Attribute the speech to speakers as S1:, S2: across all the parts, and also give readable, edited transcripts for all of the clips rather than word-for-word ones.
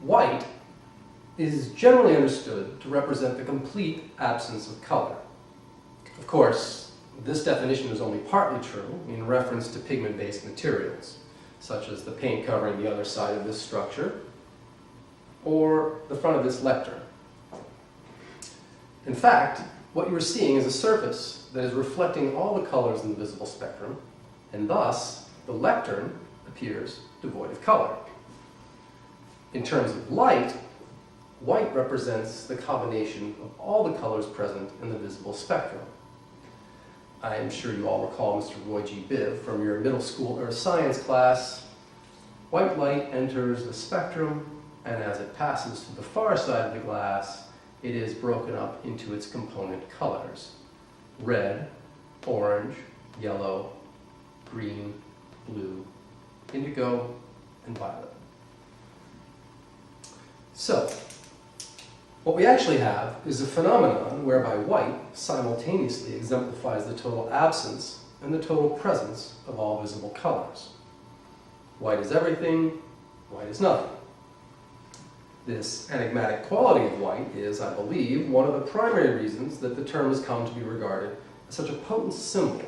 S1: White is generally understood to represent the complete absence of color. Of course, this definition is only partly true in reference to pigment-based materials, such as the paint covering the other side of this structure, or the front of this lectern. In fact, what you are seeing is a surface that is reflecting all the colors in the visible spectrum, and thus the lectern appears devoid of color. In terms of light, white represents the combination of all the colors present in the visible spectrum. I am sure you all recall Mr. Roy G. Biv from your middle school earth science class. White light enters the spectrum, and as it passes to the far side of the glass, it is broken up into its component colors: red, orange, yellow, green, blue, indigo, and violet. So, what we actually have is a phenomenon whereby white simultaneously exemplifies the total absence and the total presence of all visible colors. White is everything, white is nothing. This enigmatic quality of white is, I believe, one of the primary reasons that the term has come to be regarded as such a potent symbol,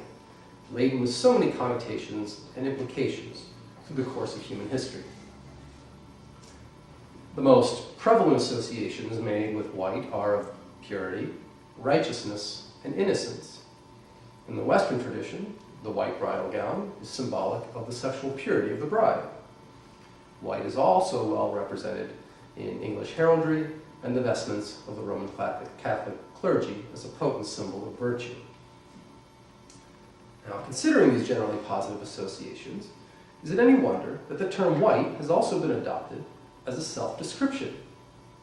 S1: laden with so many connotations and implications through the course of human history. The most prevalent associations made with white are of purity, righteousness, and innocence. In the Western tradition, the white bridal gown is symbolic of the sexual purity of the bride. White is also well represented in English heraldry and the vestments of the Roman Catholic clergy as a potent symbol of virtue. Now, considering these generally positive associations, is it any wonder that the term white has also been adopted as a self-description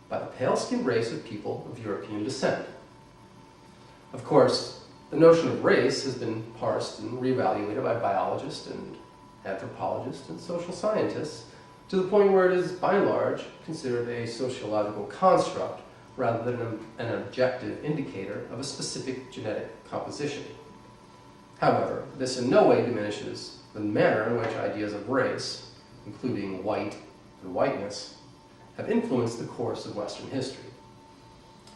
S1: by the pale-skinned race of people of European descent? Of course, the notion of race has been parsed and reevaluated by biologists and anthropologists and social scientists to the point where it is, by and large, considered a sociological construct rather than an objective indicator of a specific genetic composition. However, this in no way diminishes the manner in which ideas of race, including white and whiteness, have influenced the course of Western history.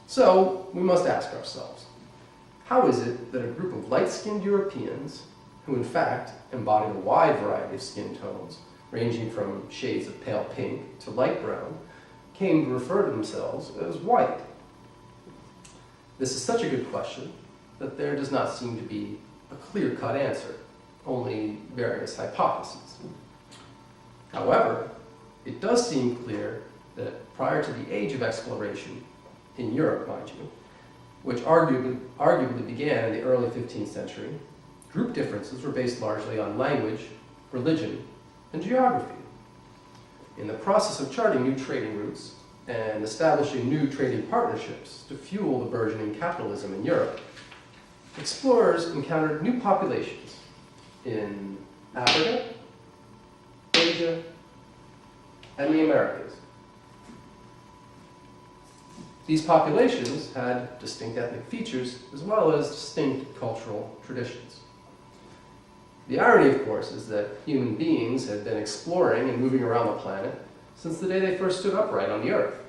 S1: So, we must ask ourselves, how is it that a group of light-skinned Europeans, who in fact embodied a wide variety of skin tones, ranging from shades of pale pink to light brown, came to refer to themselves as white? This is such a good question that there does not seem to be a clear-cut answer, only various hypotheses. However, it does seem clear that prior to the age of exploration, in Europe, mind you, which arguably began in the early 15th century, group differences were based largely on language, religion, and geography. In the process of charting new trading routes and establishing new trading partnerships to fuel the burgeoning capitalism in Europe, explorers encountered new populations in Africa, Asia, and the Americas. These populations had distinct ethnic features as well as distinct cultural traditions. The irony, of course, is that human beings had been exploring and moving around the planet since the day they first stood upright on the Earth,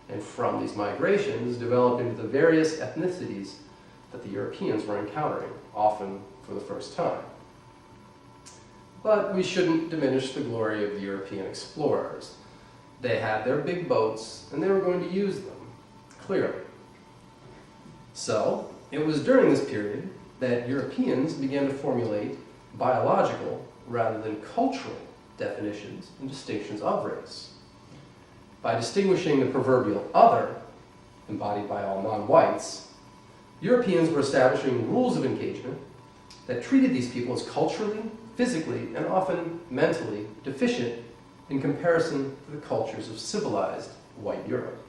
S1: and from these migrations developed into the various ethnicities that the Europeans were encountering, often for the first time. But we shouldn't diminish the glory of the European explorers. They had their big boats, and they were going to use them, clearly. So, it was during this period that Europeans began to formulate biological rather than cultural definitions and distinctions of race. By distinguishing the proverbial other, embodied by all non-whites, Europeans were establishing rules of engagement that treated these people as culturally, physically, and often mentally deficient in comparison to the cultures of civilized white Europe.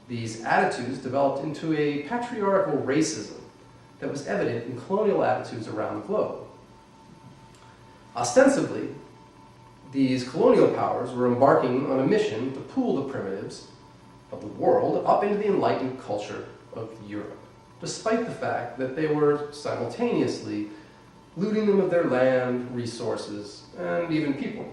S1: These attitudes developed into a patriarchal racism that was evident in colonial attitudes around the globe. Ostensibly, these colonial powers were embarking on a mission to pool the primitives of the world up into the enlightened culture of Europe, despite the fact that they were simultaneously looting them of their land, resources, and even people.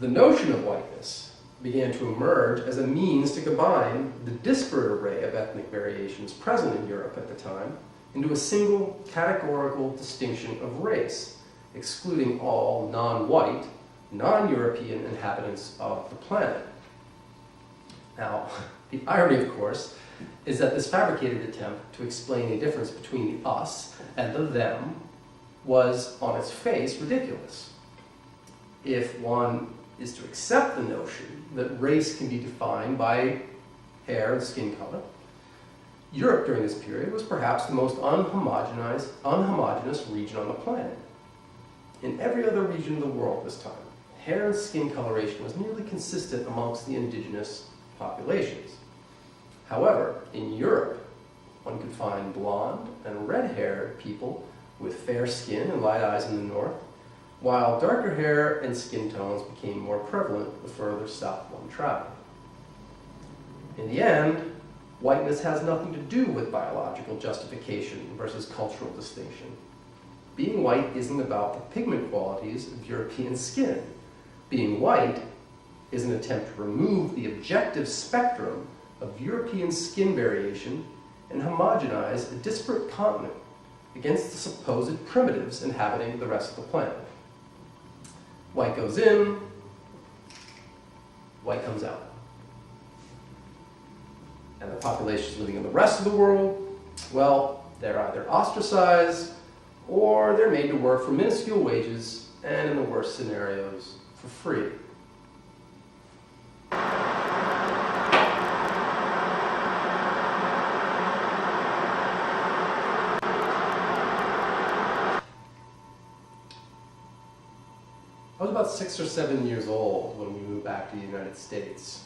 S1: The notion of whiteness began to emerge as a means to combine the disparate array of ethnic variations present in Europe at the time into a single categorical distinction of race, excluding all non-white, non-European inhabitants of the planet. Now, the irony, of course, is that this fabricated attempt to explain a difference between the us and the them was, on its face, ridiculous. If one is to accept the notion that race can be defined by hair and skin color, Europe during this period was perhaps the most unhomogeneous region on the planet. In every other region of the world at this time, hair and skin coloration was nearly consistent amongst the indigenous populations. However, in Europe, one could find blonde and red-haired people with fair skin and light eyes in the north, while darker hair and skin tones became more prevalent the further south one traveled. In the end, whiteness has nothing to do with biological justification versus cultural distinction. Being white isn't about the pigment qualities of European skin. Being white is an attempt to remove the objective spectrum of European skin variation and homogenize a disparate continent against the supposed primitives inhabiting the rest of the planet. White goes in, white comes out. And the populations living in the rest of the world, well, they're either ostracized or they're made to work for minuscule wages and, in the worst scenarios, for free. I was about 6 or 7 years old when we moved back to the United States.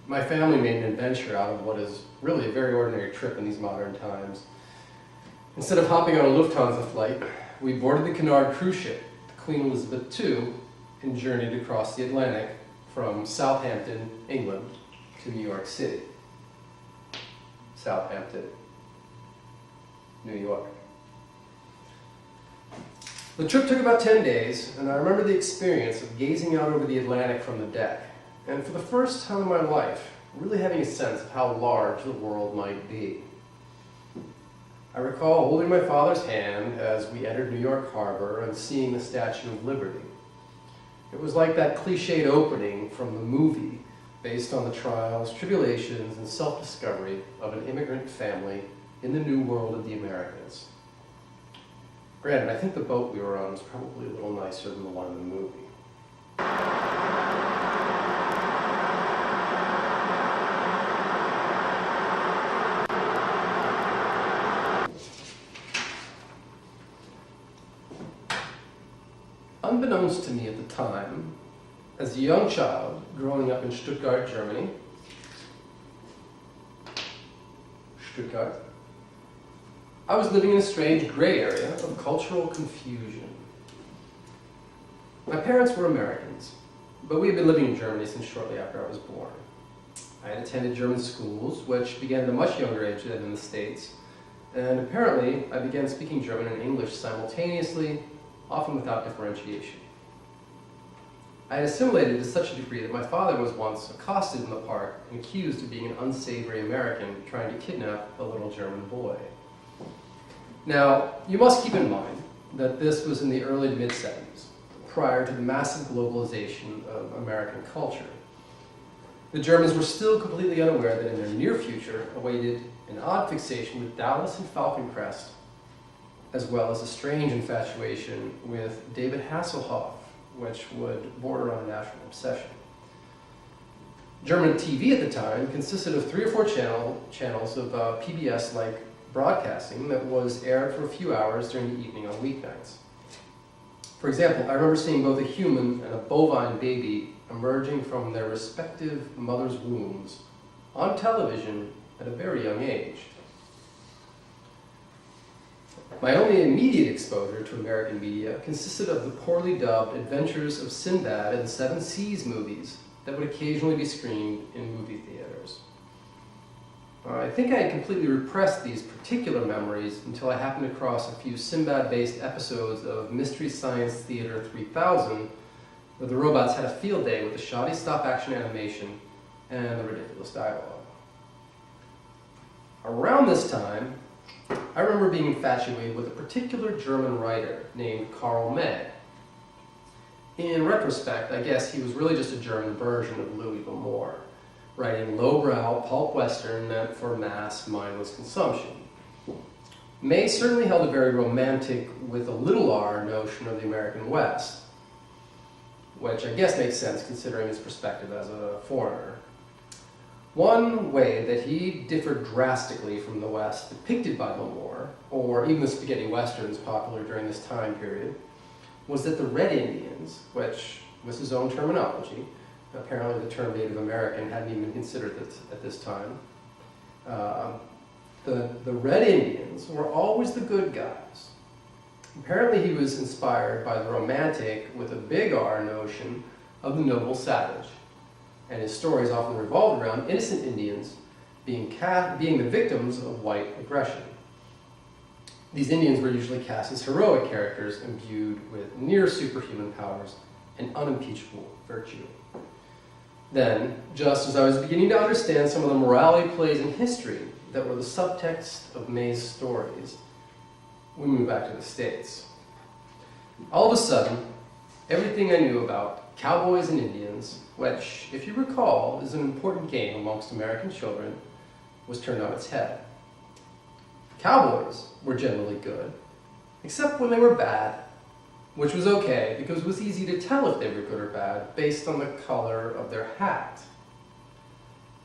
S1: My family made an adventure out of what is really a very ordinary trip in these modern times. Instead of hopping on a Lufthansa flight, we boarded the Cunard cruise ship, the Queen Elizabeth II, and journeyed across the Atlantic from Southampton, England, to New York City. Southampton, New York. The trip took about 10 days, and I remember the experience of gazing out over the Atlantic from the deck, and for the first time in my life, really having a sense of how large the world might be. I recall holding my father's hand as we entered New York Harbor and seeing the Statue of Liberty. It was like that cliched opening from the movie based on the trials, tribulations, and self-discovery of an immigrant family in the new world of the Americas. Granted, I think the boat we were on was probably a little nicer than the one in the movie. Unbeknownst to me at the time, as a young child growing up in Stuttgart, Germany, I was living in a strange gray area of cultural confusion. My parents were Americans, but we had been living in Germany since shortly after I was born. I had attended German schools, which began at a much younger age than in the States, and apparently I began speaking German and English simultaneously, often without differentiation. I had assimilated to such a degree that my father was once accosted in the park and accused of being an unsavory American trying to kidnap a little German boy. Now, you must keep in mind that this was in the early to mid-70s, prior to the massive globalization of American culture. The Germans were still completely unaware that in their near future awaited an odd fixation with Dallas and Falcon Crest, as well as a strange infatuation with David Hasselhoff, which would border on a national obsession. German TV at the time consisted of 3 or 4 channels of PBS-like broadcasting that was aired for a few hours during the evening on weeknights. For example, I remember seeing both a human and a bovine baby emerging from their respective mothers' wombs on television at a very young age. My only immediate exposure to American media consisted of the poorly dubbed Adventures of Sinbad and Seven Seas movies that would occasionally be screened in movie theaters. I think I had completely repressed these particular memories until I happened across a few Sinbad-based episodes of Mystery Science Theater 3000 where the robots had a field day with the shoddy stop-action animation and the ridiculous dialogue. Around this time, I remember being infatuated with a particular German writer named Karl May. In retrospect, I guess he was really just a German version of Louis L'Amour, writing lowbrow pulp western meant for mass, mindless consumption. May certainly held a very romantic, with a little r, notion of the American West, which I guess makes sense considering his perspective as a foreigner. One way that he differed drastically from the West depicted by L'Amour, or even the spaghetti westerns popular during this time period, was that the Red Indians, which was his own terminology, apparently the term Native American hadn't even been considered at this time, the Red Indians were always the good guys. Apparently he was inspired by the romantic, with a big R, notion of the noble savage, and his stories often revolved around innocent Indians being the victims of white aggression. These Indians were usually cast as heroic characters imbued with near superhuman powers and unimpeachable virtue. Then, just as I was beginning to understand some of the morality plays in history that were the subtext of May's stories, we moved back to the States. All of a sudden, everything I knew about cowboys and Indians, which, if you recall, is an important game amongst American children, was turned on its head. Cowboys were generally good, except when they were bad, which was okay because it was easy to tell if they were good or bad based on the color of their hat.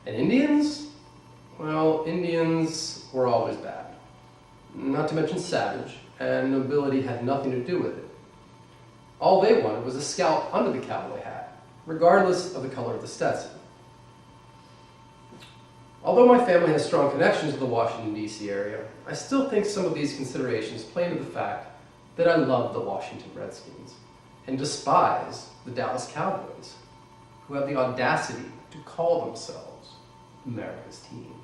S1: And Indians? Well, Indians were always bad. Not to mention savage, and nobility had nothing to do with it. All they wanted was a scalp under the cowboy hat, regardless of the color of the Stetson. Although my family has strong connections to the Washington, D.C. area, I still think some of these considerations play into the fact that I love the Washington Redskins and despise the Dallas Cowboys, who have the audacity to call themselves America's team.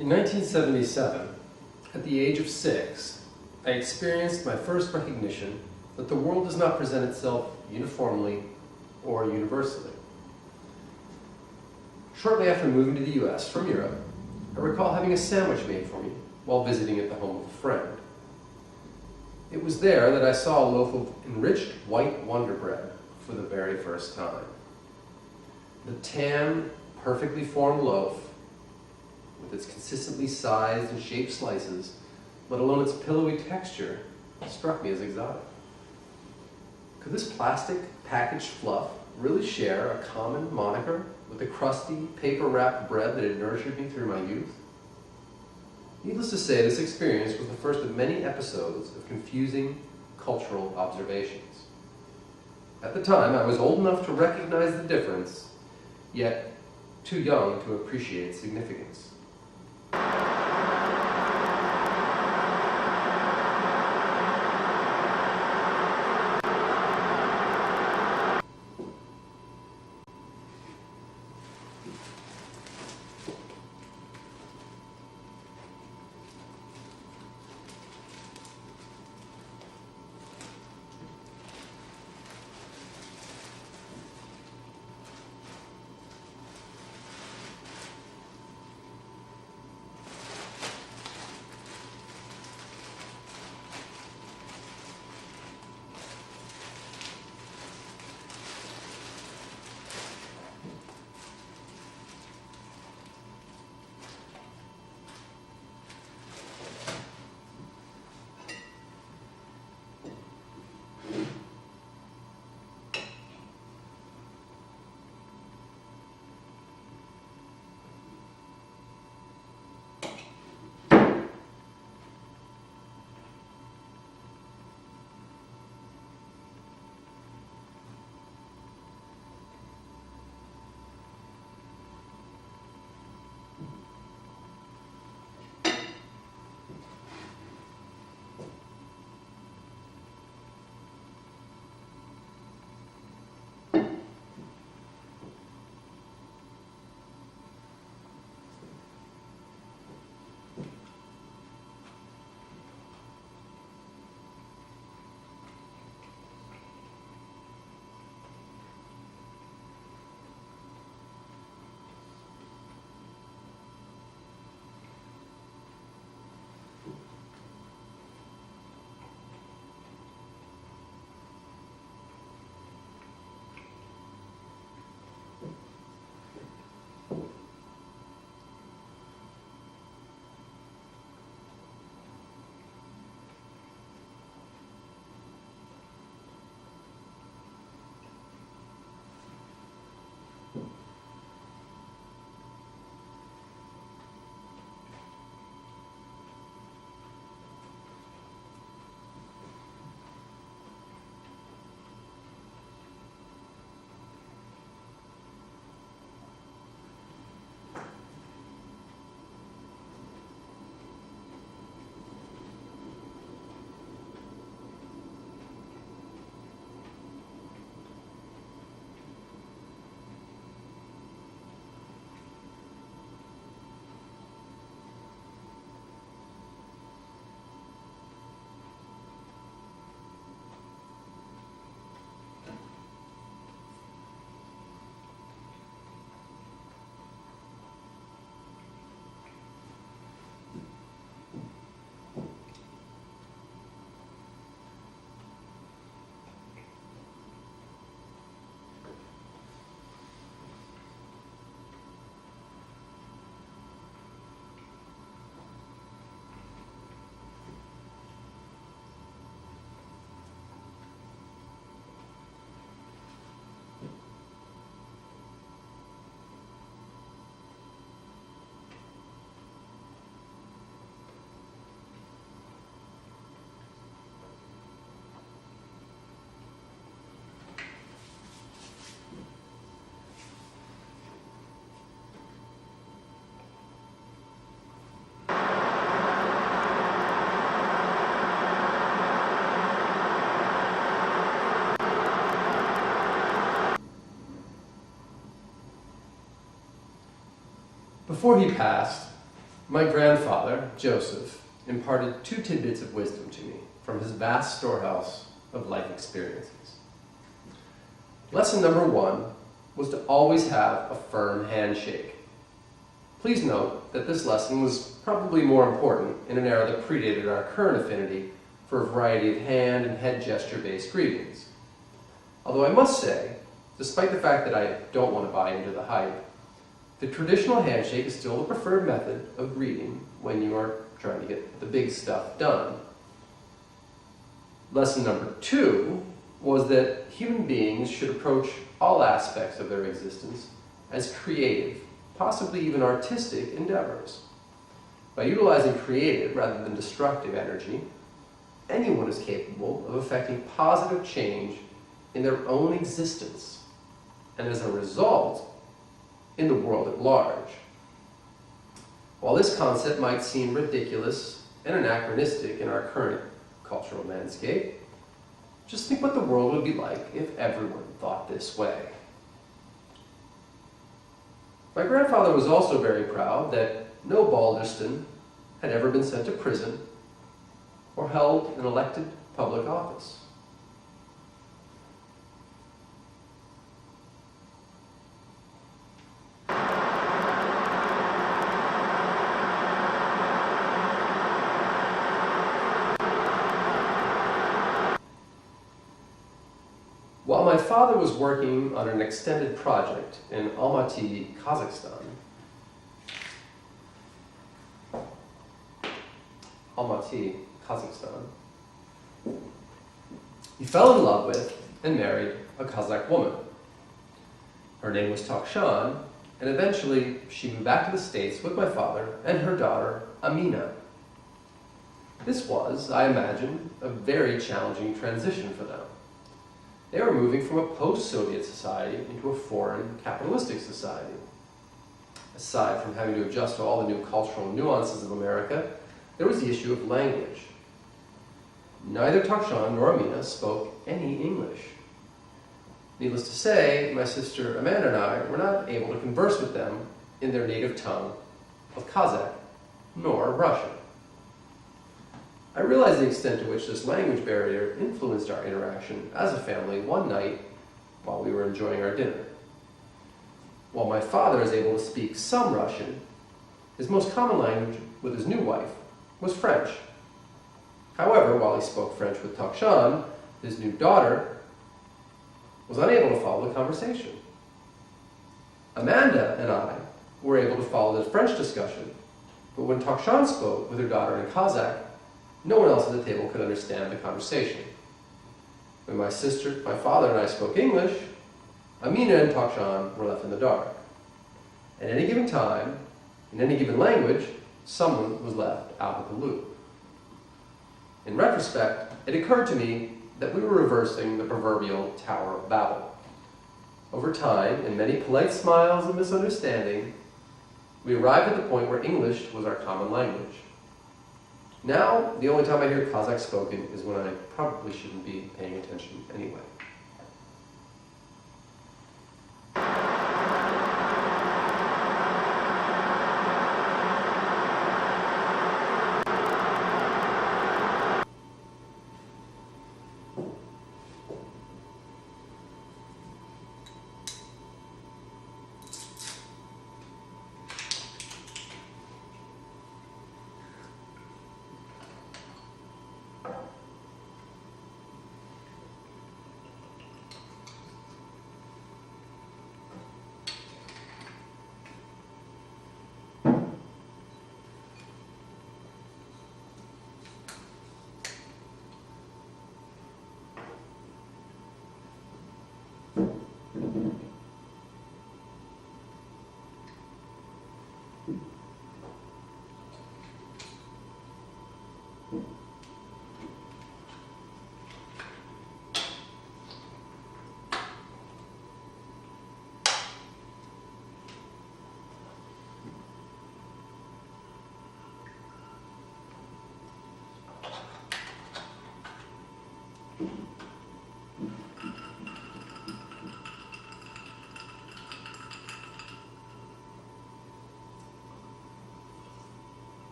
S1: In 1977, at the age of 6, I experienced my first recognition that the world does not present itself uniformly or universally. Shortly after moving to the US from Europe, I recall having a sandwich made for me while visiting at the home of a friend. It was there that I saw a loaf of enriched white Wonder Bread for the very first time. The tan, perfectly formed loaf, with its consistently sized and shaped slices, let alone its pillowy texture, struck me as exotic. Could this plastic packaged fluff really share a common moniker with the crusty, paper-wrapped bread that had nurtured me through my youth? Needless to say, this experience was the first of many episodes of confusing cultural observations. At the time, I was old enough to recognize the difference, yet too young to appreciate its significance. Before he passed, my grandfather, Joseph, imparted 2 tidbits of wisdom to me from his vast storehouse of life experiences. Lesson number 1 was to always have a firm handshake. Please note that this lesson was probably more important in an era that predated our current affinity for a variety of hand and head gesture-based greetings. Although I must say, despite the fact that I don't want to buy into the hype, the traditional handshake is still the preferred method of greeting when you are trying to get the big stuff done. Lesson number 2 was that human beings should approach all aspects of their existence as creative, possibly even artistic endeavors. By utilizing creative rather than destructive energy, anyone is capable of effecting positive change in their own existence, and as a result, in the world at large. While this concept might seem ridiculous and anachronistic in our current cultural landscape, just think what the world would be like if everyone thought this way. My grandfather was also very proud that no Balderston had ever been sent to prison or held an elected public office. While my father was working on an extended project in Almaty, Kazakhstan, he fell in love with and married a Kazakh woman. Her name was Takshan, and eventually she moved back to the States with my father and her daughter, Amina. This was, I imagine, a very challenging transition for them. They were moving from a post-Soviet society into a foreign, capitalistic society. Aside from having to adjust to all the new cultural nuances of America, there was the issue of language. Neither Takshan nor Amina spoke any English. Needless to say, my sister Amanda and I were not able to converse with them in their native tongue of Kazakh, nor Russian. I realized the extent to which this language barrier influenced our interaction as a family one night while we were enjoying our dinner. While my father is able to speak some Russian, his most common language with his new wife was French. However, while he spoke French with Takshan, his new daughter was unable to follow the conversation. Amanda and I were able to follow the French discussion, but when Takshan spoke with her daughter in Kazakh, no one else at the table could understand the conversation. When my father and I spoke English, Amina and Takshan were left in the dark. At any given time, in any given language, someone was left out of the loop. In retrospect, it occurred to me that we were reversing the proverbial Tower of Babel. Over time, in many polite smiles and misunderstanding, we arrived at the point where English was our common language. Now, the only time I hear Kazakh spoken is when I probably shouldn't be paying attention anyway.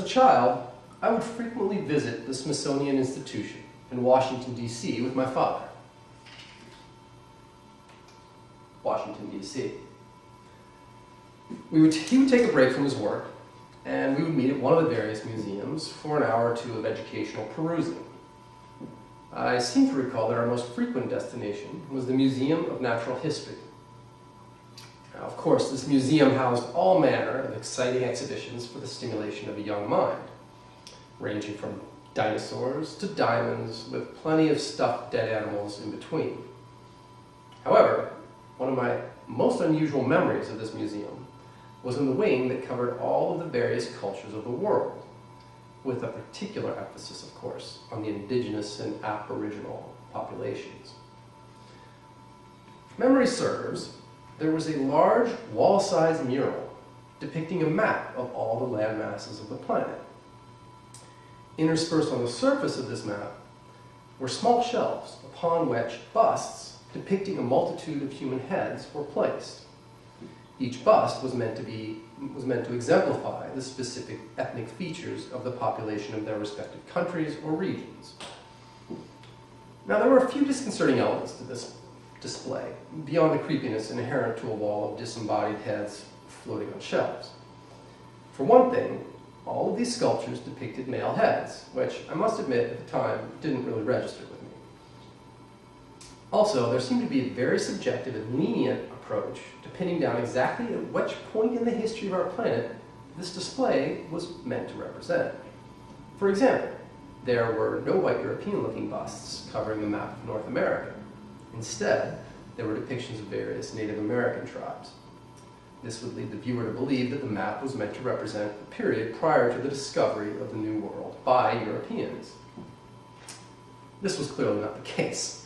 S1: child, I would frequently visit the Smithsonian Institution in Washington, D.C. with my father. Washington, D.C. He would take a break from his work, and we would meet at one of the various museums for an hour or two of educational perusing. I seem to recall that our most frequent destination was the Museum of Natural History. Now, of course, this museum housed all manner of exciting exhibitions for the stimulation of a young mind, ranging from dinosaurs to diamonds, with plenty of stuffed dead animals in between. However, one of my most unusual memories of this museum was in the wing that covered all of the various cultures of the world, with a particular emphasis, of course, on the indigenous and aboriginal populations. If memory serves, there was a large wall-sized mural depicting a map of all the land masses of the planet. Interspersed on the surface of this map were small shelves upon which busts depicting a multitude of human heads were placed. Each bust was meant to exemplify the specific ethnic features of the population of their respective countries or regions. Now, there were a few disconcerting elements to this display, beyond the creepiness inherent to a wall of disembodied heads floating on shelves. For one thing, all of these sculptures depicted male heads, which I must admit at the time didn't really register with me. Also, there seemed to be a very subjective and lenient approach to pinning down exactly at which point in the history of our planet this display was meant to represent. For example, there were no white European-looking busts covering the map of North America. Instead, there were depictions of various Native American tribes. This would lead the viewer to believe that the map was meant to represent the period prior to the discovery of the New World by Europeans. This was clearly not the case.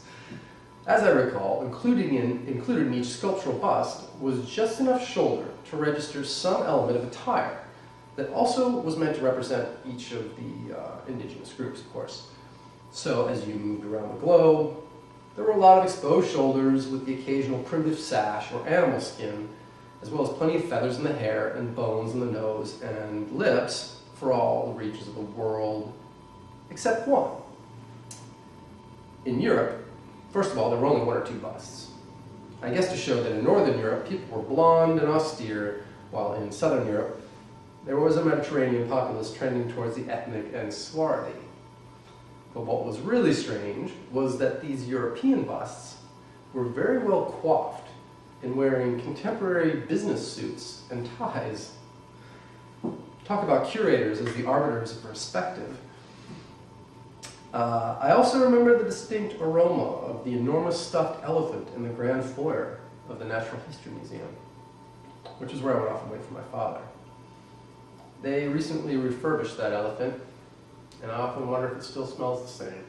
S1: As I recall, included in each sculptural bust was just enough shoulder to register some element of attire that also was meant to represent each of the indigenous groups, of course. So as you moved around the globe, there were a lot of exposed shoulders with the occasional primitive sash or animal skin, as well as plenty of feathers in the hair and bones in the nose and lips for all the regions of the world, except one. In Europe, first of all, there were only one or two busts. I guess to show that in Northern Europe, people were blonde and austere, while in Southern Europe, there was a Mediterranean populace trending towards the ethnic and swarthy. But what was really strange was that these European busts were very well coiffed and wearing contemporary business suits and ties. Talk about curators as the arbiters of perspective. I also remember the distinct aroma of the enormous stuffed elephant in the grand foyer of the Natural History Museum, which is where I would often wait for my father. They recently refurbished that elephant, and I often wonder if it still smells the same.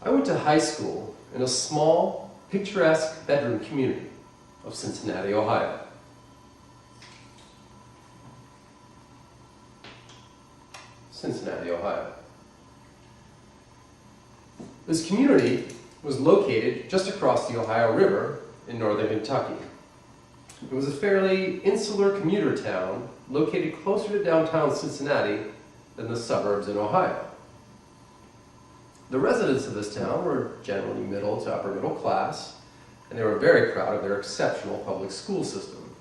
S1: I went to high school in a small, picturesque bedroom community of Cincinnati, Ohio. Cincinnati, Ohio. This community was located just across the Ohio River in northern Kentucky. It was a fairly insular commuter town located closer to downtown Cincinnati than the suburbs in Ohio. The residents of this town were generally middle to upper middle class, and they were very proud of their exceptional public school system.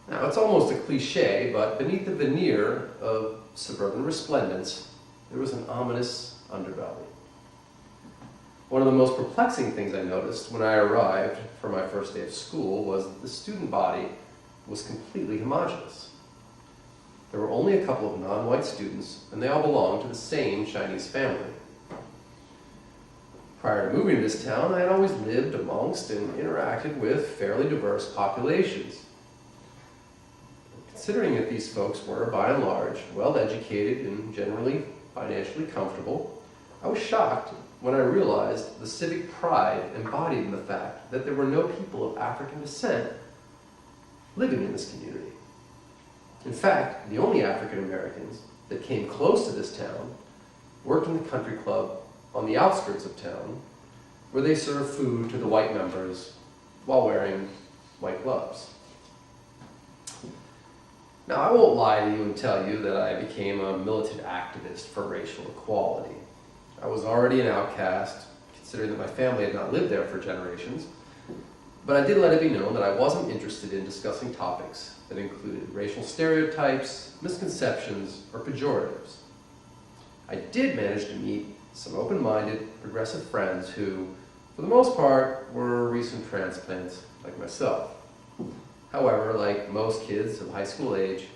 S1: Now, it's almost a cliche, but beneath the veneer of suburban resplendence, there was an ominous underbelly. One of the most perplexing things I noticed when I arrived for my first day of school was that the student body was completely homogeneous. There were only a couple of non-white students, and they all belonged to the same Chinese family. Prior to moving to this town, I had always lived amongst and interacted with fairly diverse populations. Considering that these folks were, by and large, well-educated and generally financially comfortable, I was shocked when I realized the civic pride embodied in the fact that there were no people of African descent living in this community. In fact, the only African Americans that came close to this town worked in the country club on the outskirts of town, where they serve food to the white members while wearing white gloves. Now, I won't lie to you and tell you that I became a militant activist for racial equality. I was already an outcast, considering that my family had not lived there for generations, but I did let it be known that I wasn't interested in discussing topics that included racial stereotypes, misconceptions, or pejoratives. I did manage to meet some open-minded, progressive friends who, for the most part, were recent transplants like myself. However, like most kids of high school age,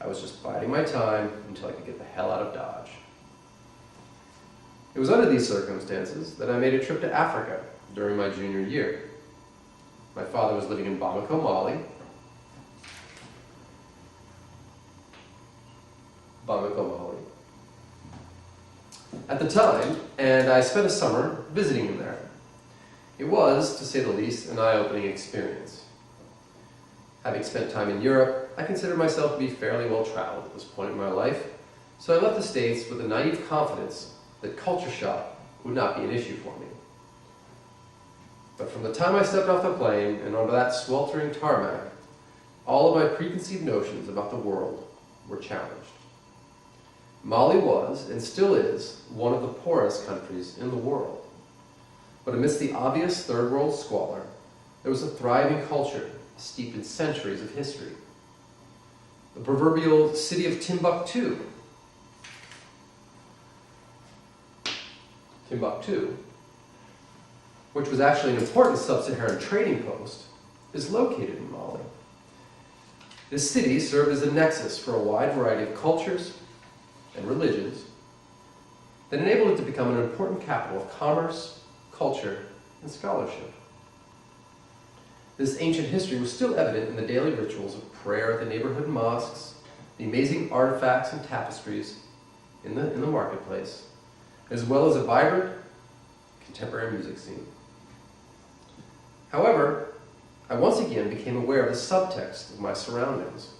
S1: I was just biding my time until I could get the hell out of Dodge. It was under these circumstances that I made a trip to Africa during my junior year. My father was living in Bamako, Mali. At the time, and I spent a summer visiting him there. It was, to say the least, an eye-opening experience. Having spent time in Europe, I considered myself to be fairly well-traveled at this point in my life, so I left the States with a naive confidence that culture shock would not be an issue for me. But from the time I stepped off the plane and onto that sweltering tarmac, all of my preconceived notions about the world were challenged. Mali was, and still is, one of the poorest countries in the world. But amidst the obvious third world squalor, there was a thriving culture steeped in centuries of history. The proverbial city of Timbuktu, which was actually an important sub-Saharan trading post, is located in Mali. This city served as a nexus for a wide variety of cultures and religions that enabled it to become an important capital of commerce, culture, and scholarship. This ancient history was still evident in the daily rituals of prayer at the neighborhood mosques, the amazing artifacts and tapestries in the marketplace, as well as a vibrant contemporary music scene. However, I once again became aware of the subtext of my surroundings.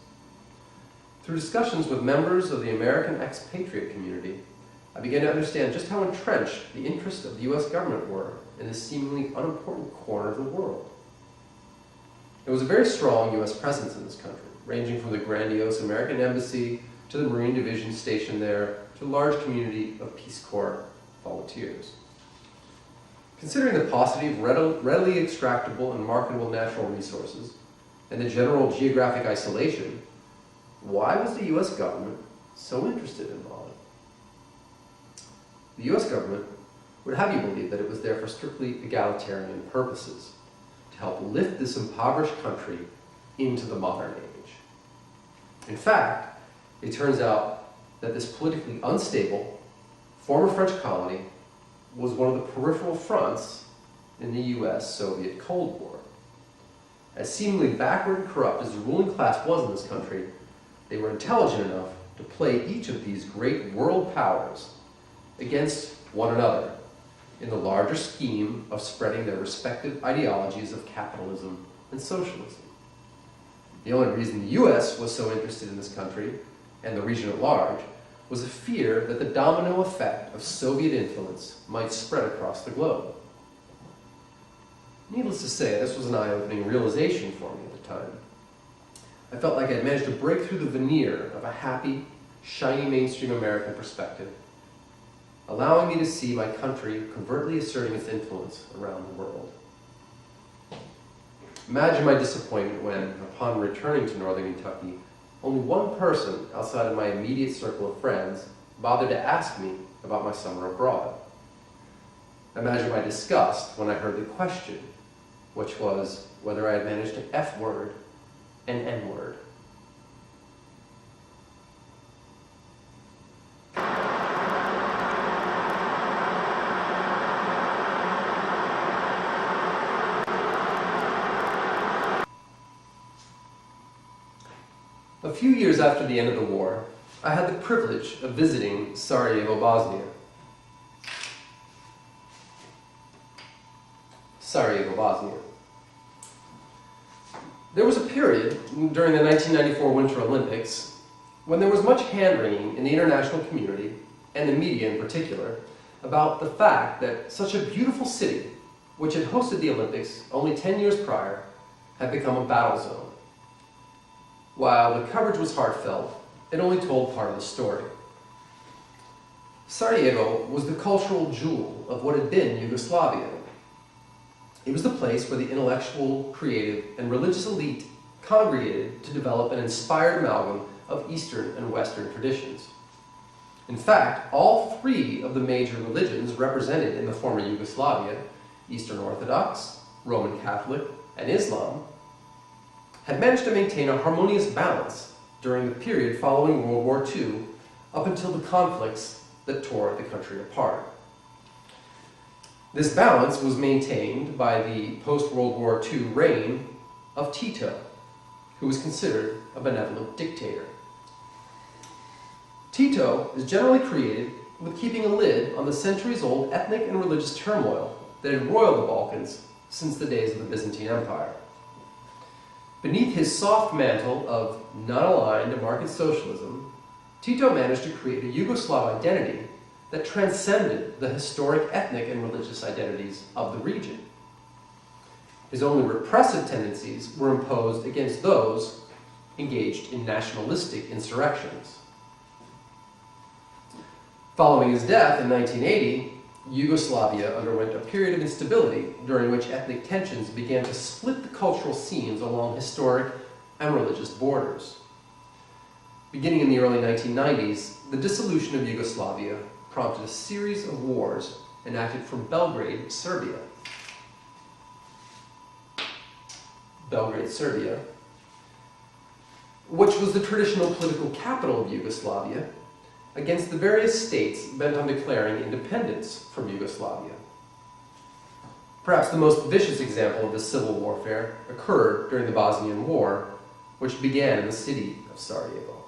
S1: Through discussions with members of the American expatriate community, I began to understand just how entrenched the interests of the U.S. government were in this seemingly unimportant corner of the world. There was a very strong U.S. presence in this country, ranging from the grandiose American embassy to the Marine Division stationed there to a large community of Peace Corps volunteers. Considering the paucity of readily extractable and marketable natural resources and the general geographic isolation, why was the U.S. government so interested in Mali? The U.S. government would have you believe that it was there for strictly egalitarian purposes, to help lift this impoverished country into the modern age. In fact, it turns out that this politically unstable former French colony was one of the peripheral fronts in the U.S.-Soviet Cold War. As seemingly backward and corrupt as the ruling class was in this country, they were intelligent enough to play each of these great world powers against one another in the larger scheme of spreading their respective ideologies of capitalism and socialism. The only reason the U.S. was so interested in this country, and the region at large, was a fear that the domino effect of Soviet influence might spread across the globe. Needless to say, this was an eye-opening realization for me at the time. I felt like I'd managed to break through the veneer of a happy, shiny mainstream American perspective, allowing me to see my country covertly asserting its influence around the world. Imagine my disappointment when, upon returning to Northern Kentucky, only one person outside of my immediate circle of friends bothered to ask me about my summer abroad. Imagine my disgust when I heard the question, which was whether I had managed to F-word and N-word. A few years after the end of the war, I had the privilege of visiting Sarajevo, Bosnia. There was a period during the 1994 Winter Olympics when there was much hand-wringing in the international community, and the media in particular, about the fact that such a beautiful city, which had hosted the Olympics only 10 years prior, had become a battle zone. While the coverage was heartfelt, it only told part of the story. Sarajevo was the cultural jewel of what had been Yugoslavia. It was the place where the intellectual, creative, and religious elite congregated to develop an inspired amalgam of Eastern and Western traditions. In fact, all three of the major religions represented in the former Yugoslavia, Eastern Orthodox, Roman Catholic, and Islam, had managed to maintain a harmonious balance during the period following World War II up until the conflicts that tore the country apart. This balance was maintained by the post-World War II reign of Tito, who was considered a benevolent dictator. Tito is generally credited with keeping a lid on the centuries-old ethnic and religious turmoil that had roiled the Balkans since the days of the Byzantine Empire. Beneath his soft mantle of non-aligned market socialism, Tito managed to create a Yugoslav identity that transcended the historic ethnic and religious identities of the region. His only repressive tendencies were imposed against those engaged in nationalistic insurrections. Following his death in 1980, Yugoslavia underwent a period of instability during which ethnic tensions began to split the cultural scenes along historic and religious borders. Beginning in the early 1990s, the dissolution of Yugoslavia prompted a series of wars enacted from Belgrade, Serbia, which was the traditional political capital of Yugoslavia, against the various states bent on declaring independence from Yugoslavia. Perhaps the most vicious example of this civil warfare occurred during the Bosnian War, which began in the city of Sarajevo.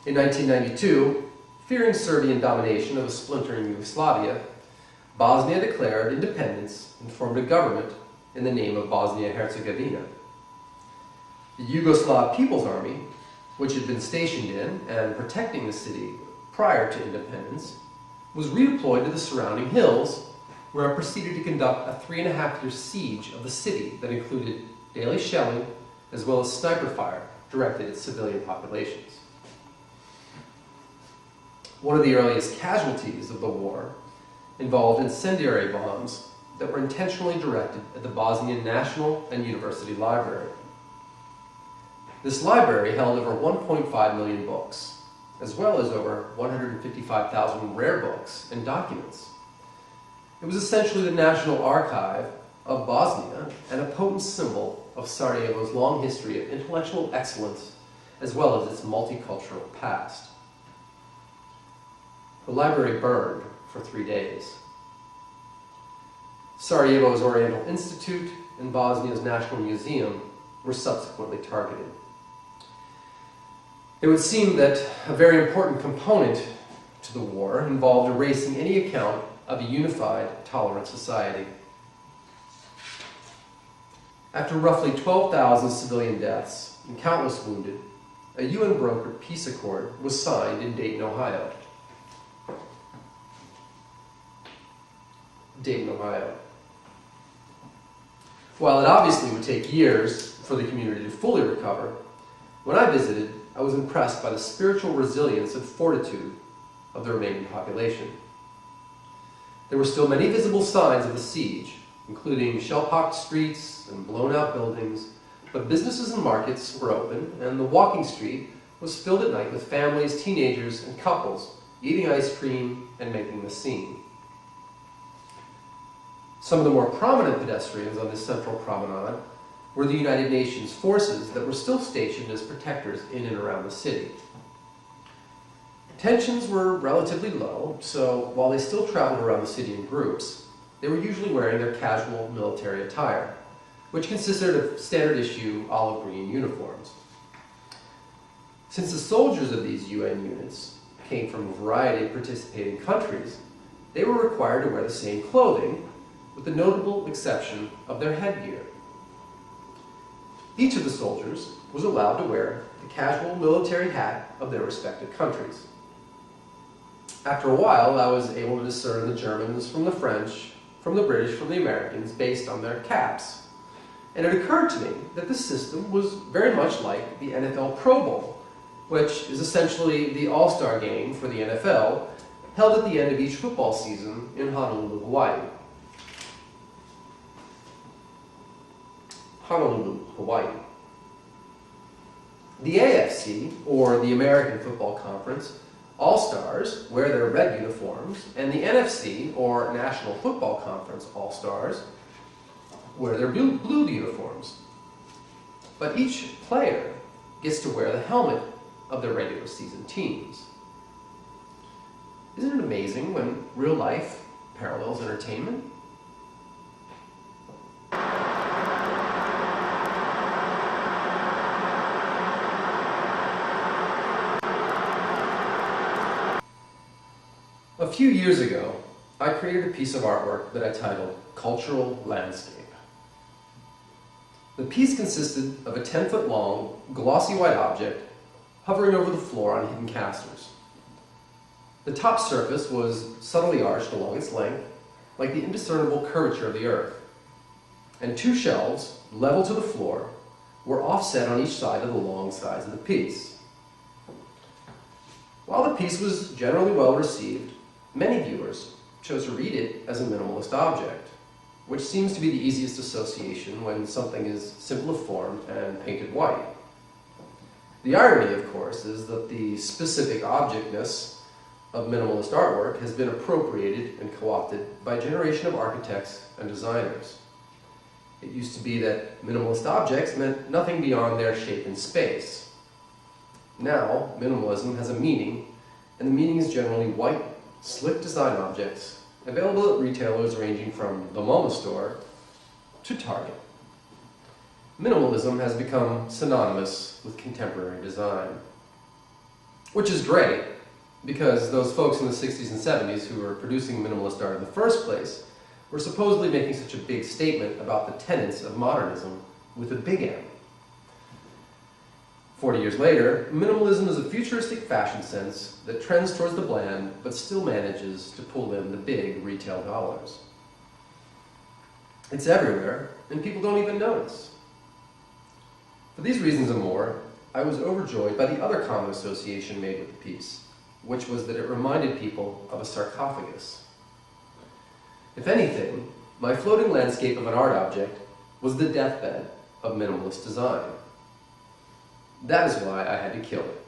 S1: In 1992, fearing Serbian domination of a splintering Yugoslavia, Bosnia declared independence and formed a government in the name of Bosnia-Herzegovina. The Yugoslav People's Army, which had been stationed in and protecting the city prior to independence, was redeployed to the surrounding hills, where it proceeded to conduct a 3.5-year siege of the city that included daily shelling as well as sniper fire directed at civilian populations. One of the earliest casualties of the war involved incendiary bombs that were intentionally directed at the Bosnian National and University Library. This library held over 1.5 million books, as well as over 155,000 rare books and documents. It was essentially the national archive of Bosnia and a potent symbol of Sarajevo's long history of intellectual excellence, as well as its multicultural past. The library burned for 3 days. Sarajevo's Oriental Institute and Bosnia's National Museum were subsequently targeted. It would seem that a very important component to the war involved erasing any account of a unified, tolerant society. After roughly 12,000 civilian deaths and countless wounded, a UN-brokered peace accord was signed in Dayton, Ohio. While it obviously would take years for the community to fully recover, when I visited, I was impressed by the spiritual resilience and fortitude of the remaining population. There were still many visible signs of the siege, including shell-pocked streets and blown-out buildings, but businesses and markets were open, and the walking street was filled at night with families, teenagers, and couples eating ice cream and making the scene. Some of the more prominent pedestrians on this central promenade were the United Nations forces that were still stationed as protectors in and around the city. Tensions were relatively low, so while they still traveled around the city in groups, they were usually wearing their casual military attire, which consisted of standard-issue olive green uniforms. Since the soldiers of these UN units came from a variety of participating countries, they were required to wear the same clothing, with the notable exception of their headgear. Each of the soldiers was allowed to wear the casual military hat of their respective countries. After a while, I was able to discern the Germans from the French, from the British, from the Americans, based on their caps. And it occurred to me that this system was very much like the NFL Pro Bowl, which is essentially the all-star game for the NFL, held at the end of each football season in Honolulu, Hawaii. Honolulu, Hawaii. The AFC, or the American Football Conference, All-Stars wear their red uniforms, and the NFC, or National Football Conference All-Stars, wear their blue uniforms. But each player gets to wear the helmet of their regular season teams. Isn't it amazing when real life parallels entertainment? A few years ago, I created a piece of artwork that I titled Cultural Landscape. The piece consisted of a 10-foot-long, glossy white object hovering over the floor on hidden casters. The top surface was subtly arched along its length, like the indiscernible curvature of the earth, and two shelves, level to the floor, were offset on each side of the long sides of the piece. While the piece was generally well received, many viewers chose to read it as a minimalist object, which seems to be the easiest association when something is simple of form and painted white. The irony, of course, is that the specific objectness of minimalist artwork has been appropriated and co-opted by a generation of architects and designers. It used to be that minimalist objects meant nothing beyond their shape in space. Now, minimalism has a meaning, and the meaning is generally white, slick design objects available at retailers ranging from the MoMA store to Target. Minimalism has become synonymous with contemporary design, which is great because those folks in the 60s and 70s who were producing minimalist art in the first place were supposedly making such a big statement about the tenets of modernism with a big M. 40 years later, minimalism is a futuristic fashion sense that trends towards the bland but still manages to pull in the big retail dollars. It's everywhere, and people don't even notice. For these reasons and more, I was overjoyed by the other common association made with the piece, which was that it reminded people of a sarcophagus. If anything, my floating landscape of an art object was the deathbed of minimalist design. That is why I had to kill it.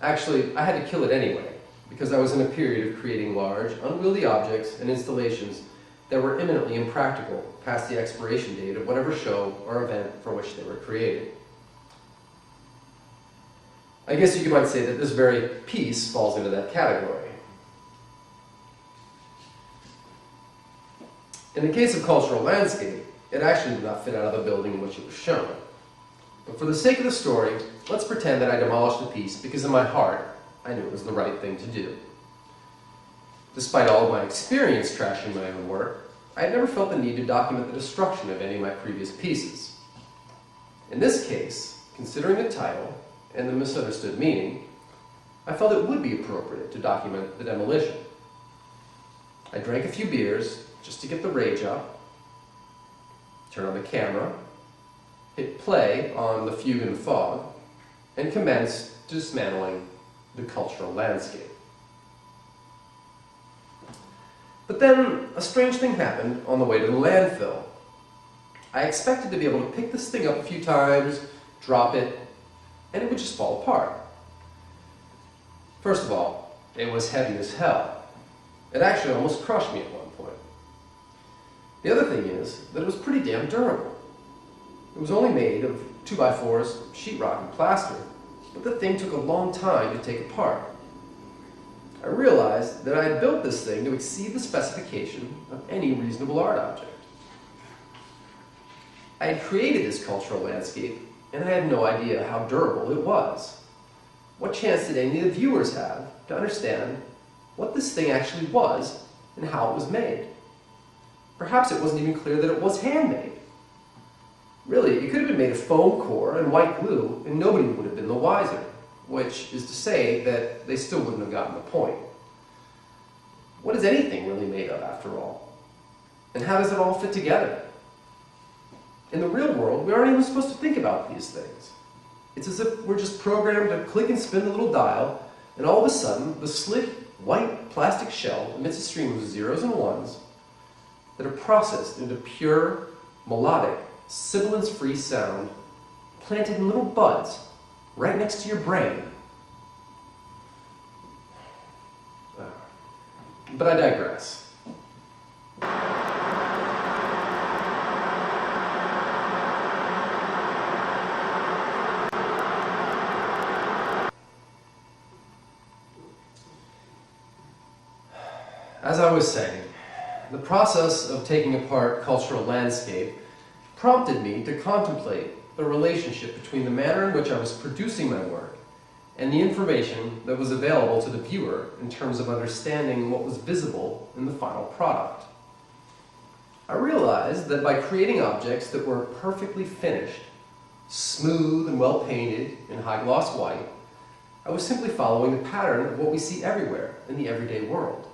S1: Actually, I had to kill it anyway, because I was in a period of creating large, unwieldy objects and installations that were eminently impractical past the expiration date of whatever show or event for which they were created. I guess you might say that this very piece falls into that category. In the case of cultural landscape, it actually did not fit out of the building in which it was shown. But for the sake of the story, let's pretend that I demolished the piece because in my heart, I knew it was the right thing to do. Despite all of my experience trashing my own work, I had never felt the need to document the destruction of any of my previous pieces. In this case, considering the title and the misunderstood meaning, I felt it would be appropriate to document the demolition. I drank a few beers just to get the rage up, turn on the camera, hit play on the fugue and fog, and commenced dismantling the cultural landscape. But then a strange thing happened on the way to the landfill. I expected to be able to pick this thing up a few times, drop it, and it would just fall apart. First of all, it was heavy as hell. It actually almost crushed me at one point. The other thing is that it was pretty damn durable. It was only made of 2x4s, sheetrock, and plaster, but the thing took a long time to take apart. I realized that I had built this thing to exceed the specification of any reasonable art object. I had created this cultural landscape, and I had no idea how durable it was. What chance did any of the viewers have to understand what this thing actually was and how it was made? Perhaps it wasn't even clear that it was handmade. Really, it could have been made of foam core and white glue, and nobody would have been the wiser. which is to say that they still wouldn't have gotten the point. What is anything really made of, after all? And how does it all fit together? In the real world, we aren't even supposed to think about these things. It's as if we're just programmed to click and spin the little dial, and all of a sudden, the slick, white plastic shell emits a stream of zeros and ones that are processed into pure, melodic, sibilance-free sound planted in little buds right next to your brain. But I digress. As I was saying, the process of taking apart cultural landscape prompted me to contemplate the relationship between the manner in which I was producing my work and the information that was available to the viewer in terms of understanding what was visible in the final product. I realized that by creating objects that were perfectly finished, smooth and well painted in high-gloss white, I was simply following the pattern of what we see everywhere in the everyday world.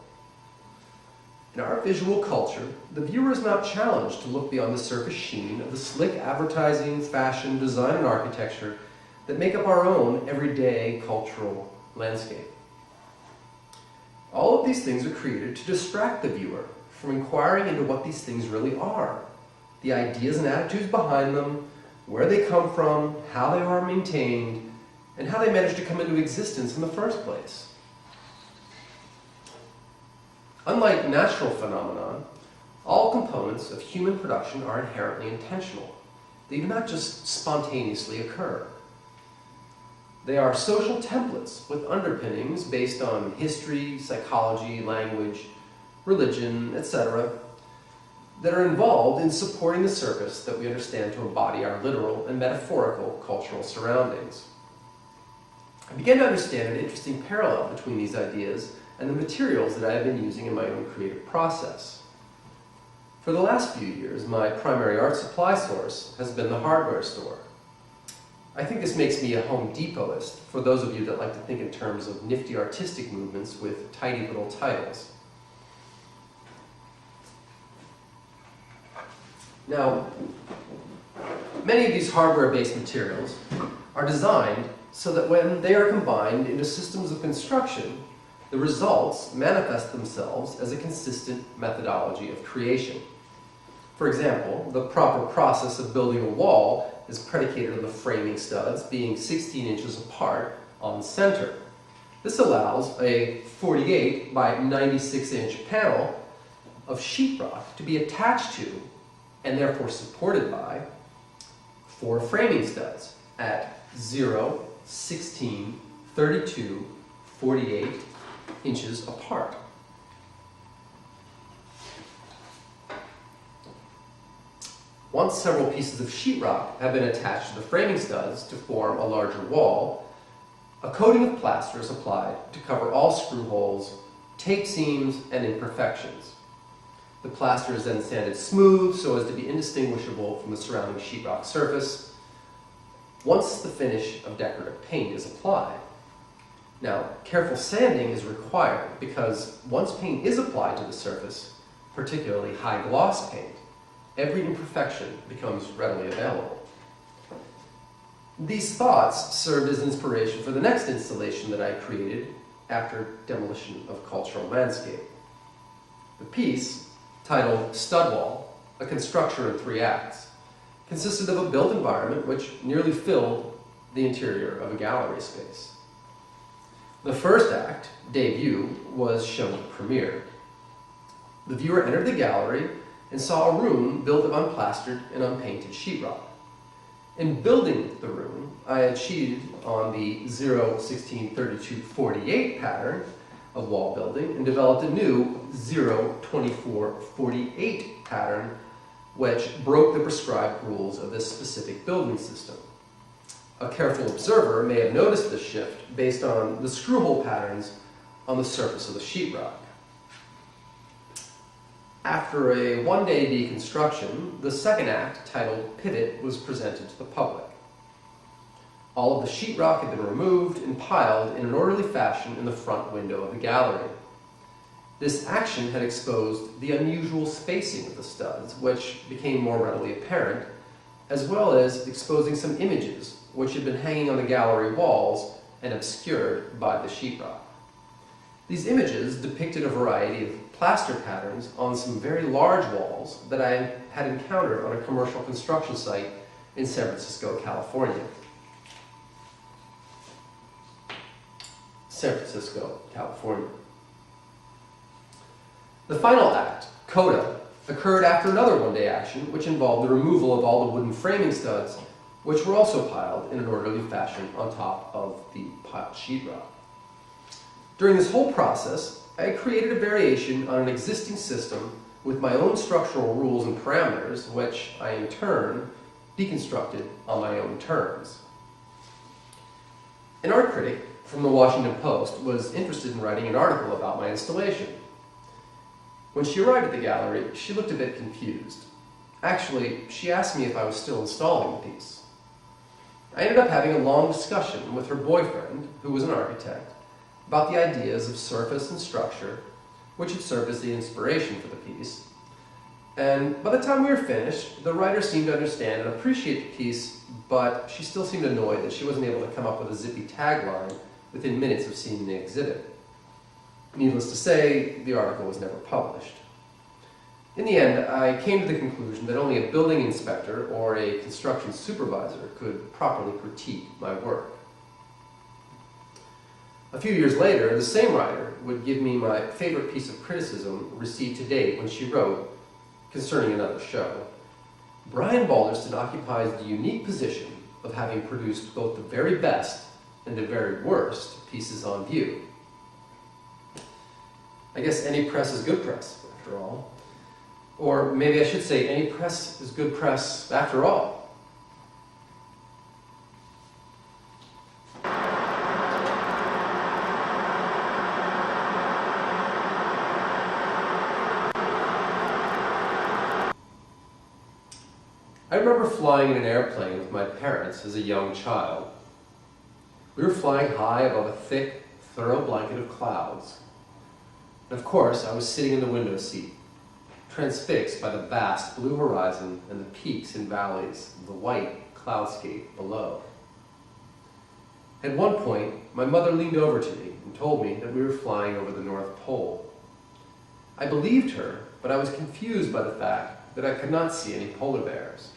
S1: In our visual culture, the viewer is not challenged to look beyond the surface sheen of the slick advertising, fashion, design, and architecture that make up our own everyday cultural landscape. All of these things are created to distract the viewer from inquiring into what these things really are, the ideas and attitudes behind them, where they come from, how they are maintained, and how they managed to come into existence in the first place. Unlike natural phenomenon, all components of human production are inherently intentional. They do not just spontaneously occur. They are social templates with underpinnings based on history, psychology, language, religion, etc., that are involved in supporting the surface that we understand to embody our literal and metaphorical cultural surroundings. I began to understand an interesting parallel between these ideas and the materials that I have been using in my own creative process. For the last few years, my primary art supply source has been the hardware store. I think this makes me a Home Depotist, for those of you that like to think in terms of nifty artistic movements with tidy little titles. Now, many of these hardware-based materials are designed so that when they are combined into systems of construction, the results manifest themselves as a consistent methodology of creation. For example, the proper process of building a wall is predicated on the framing studs being 16 inches apart on the center. This allows a 48 by 96 inch panel of sheetrock to be attached to, and therefore supported by, 4 framing studs at 0, 16, 32, 48 inches apart. Once several pieces of sheetrock have been attached to the framing studs to form a larger wall, a coating of plaster is applied to cover all screw holes, tape seams, and imperfections. The plaster is then sanded smooth so as to be indistinguishable from the surrounding sheetrock surface once the finish of decorative paint is applied. Now, careful sanding is required because once paint is applied to the surface, particularly high gloss paint, every imperfection becomes readily available. These thoughts served as inspiration for the next installation that I created after demolition of cultural landscape. The piece, titled Stud Wall, a construction in 3 acts, consisted of a built environment which nearly filled the interior of a gallery space. The first act, Debut, was shown at premiere. The viewer entered the gallery and saw a room built of unplastered and unpainted sheetrock. In building the room, I achieved on the 0, 16, 32, 48 pattern of wall building and developed a new 0, 24, 48 pattern which broke the prescribed rules of this specific building system. A careful observer may have noticed this shift based on the screw hole patterns on the surface of the sheetrock. After a one-day deconstruction, the second act, titled Pivot, was presented to the public. All of the sheetrock had been removed and piled in an orderly fashion in the front window of the gallery. This action had exposed the unusual spacing of the studs, which became more readily apparent, as well as exposing some images which had been hanging on the gallery walls and obscured by the sheetrock. These images depicted a variety of plaster patterns on some very large walls that I had encountered on a commercial construction site in San Francisco, California. San Francisco, California. The final act, coda, occurred after another one-day action which involved the removal of all the wooden framing studs, which were also piled in an orderly fashion on top of the piled sheetrock. During this whole process, I created a variation on an existing system with my own structural rules and parameters, which I in turn deconstructed on my own terms. An art critic from the Washington Post was interested in writing an article about my installation. When she arrived at the gallery, she looked a bit confused. Actually, she asked me if I was still installing the piece. I ended up having a long discussion with her boyfriend, who was an architect, about the ideas of surface and structure, which had served as the inspiration for the piece. And by the time we were finished, the writer seemed to understand and appreciate the piece, but she still seemed annoyed that she wasn't able to come up with a zippy tagline within minutes of seeing the exhibit. Needless to say, the article was never published. In the end, I came to the conclusion that only a building inspector or a construction supervisor could properly critique my work. A few years later, the same writer would give me my favorite piece of criticism received to date when she wrote, concerning another show, "Brian Balderston occupies the unique position of having produced both the very best and the very worst pieces on view." I guess any press is good press, after all. Or maybe I should say, any press is good press, after all. I remember flying in an airplane with my parents as a young child. We were flying high above a thick, thorough blanket of clouds. And of course, I was sitting in the window seat, transfixed by the vast blue horizon and the peaks and valleys of the white cloudscape below. At one point, my mother leaned over to me and told me that we were flying over the North Pole. I believed her, but I was confused by the fact that I could not see any polar bears.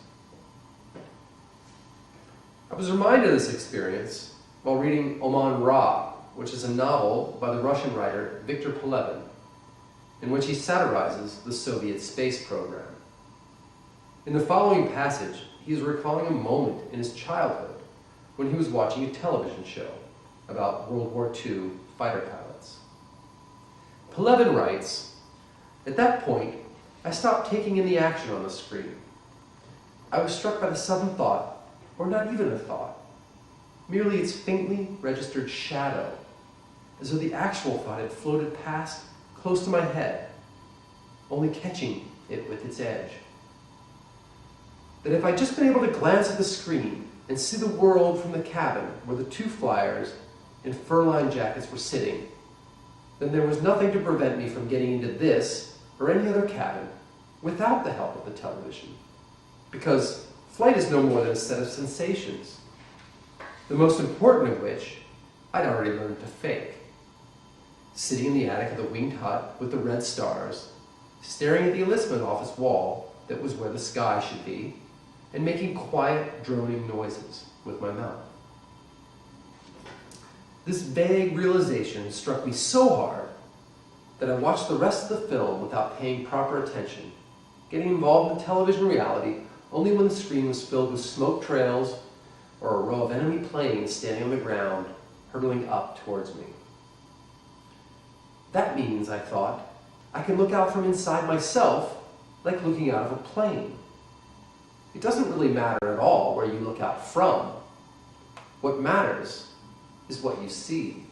S1: I was reminded of this experience while reading Oman Ra, which is a novel by the Russian writer Viktor Pelevin, in which he satirizes the Soviet space program. In the following passage, he is recalling a moment in his childhood when he was watching a television show about World War II fighter pilots. Pelevin writes, "At that point, I stopped taking in the action on the screen. I was struck by the sudden thought, or not even a thought, merely its faintly registered shadow, as though the actual thought had floated past close to my head, only catching it with its edge. That if I'd just been able to glance at the screen and see the world from the cabin where the two flyers in fur-lined jackets were sitting, then there was nothing to prevent me from getting into this or any other cabin without the help of the television. Because flight is no more than a set of sensations, the most important of which I'd already learned to fake. Sitting in the attic of the winged hut with the red stars, staring at the enlistment office wall that was where the sky should be, and making quiet, droning noises with my mouth." This vague realization struck me so hard that I watched the rest of the film without paying proper attention, getting involved in television reality only when the screen was filled with smoke trails or a row of enemy planes standing on the ground, hurtling up towards me. That means, I thought, I can look out from inside myself like looking out of a plane. It doesn't really matter at all where you look out from. What matters is what you see.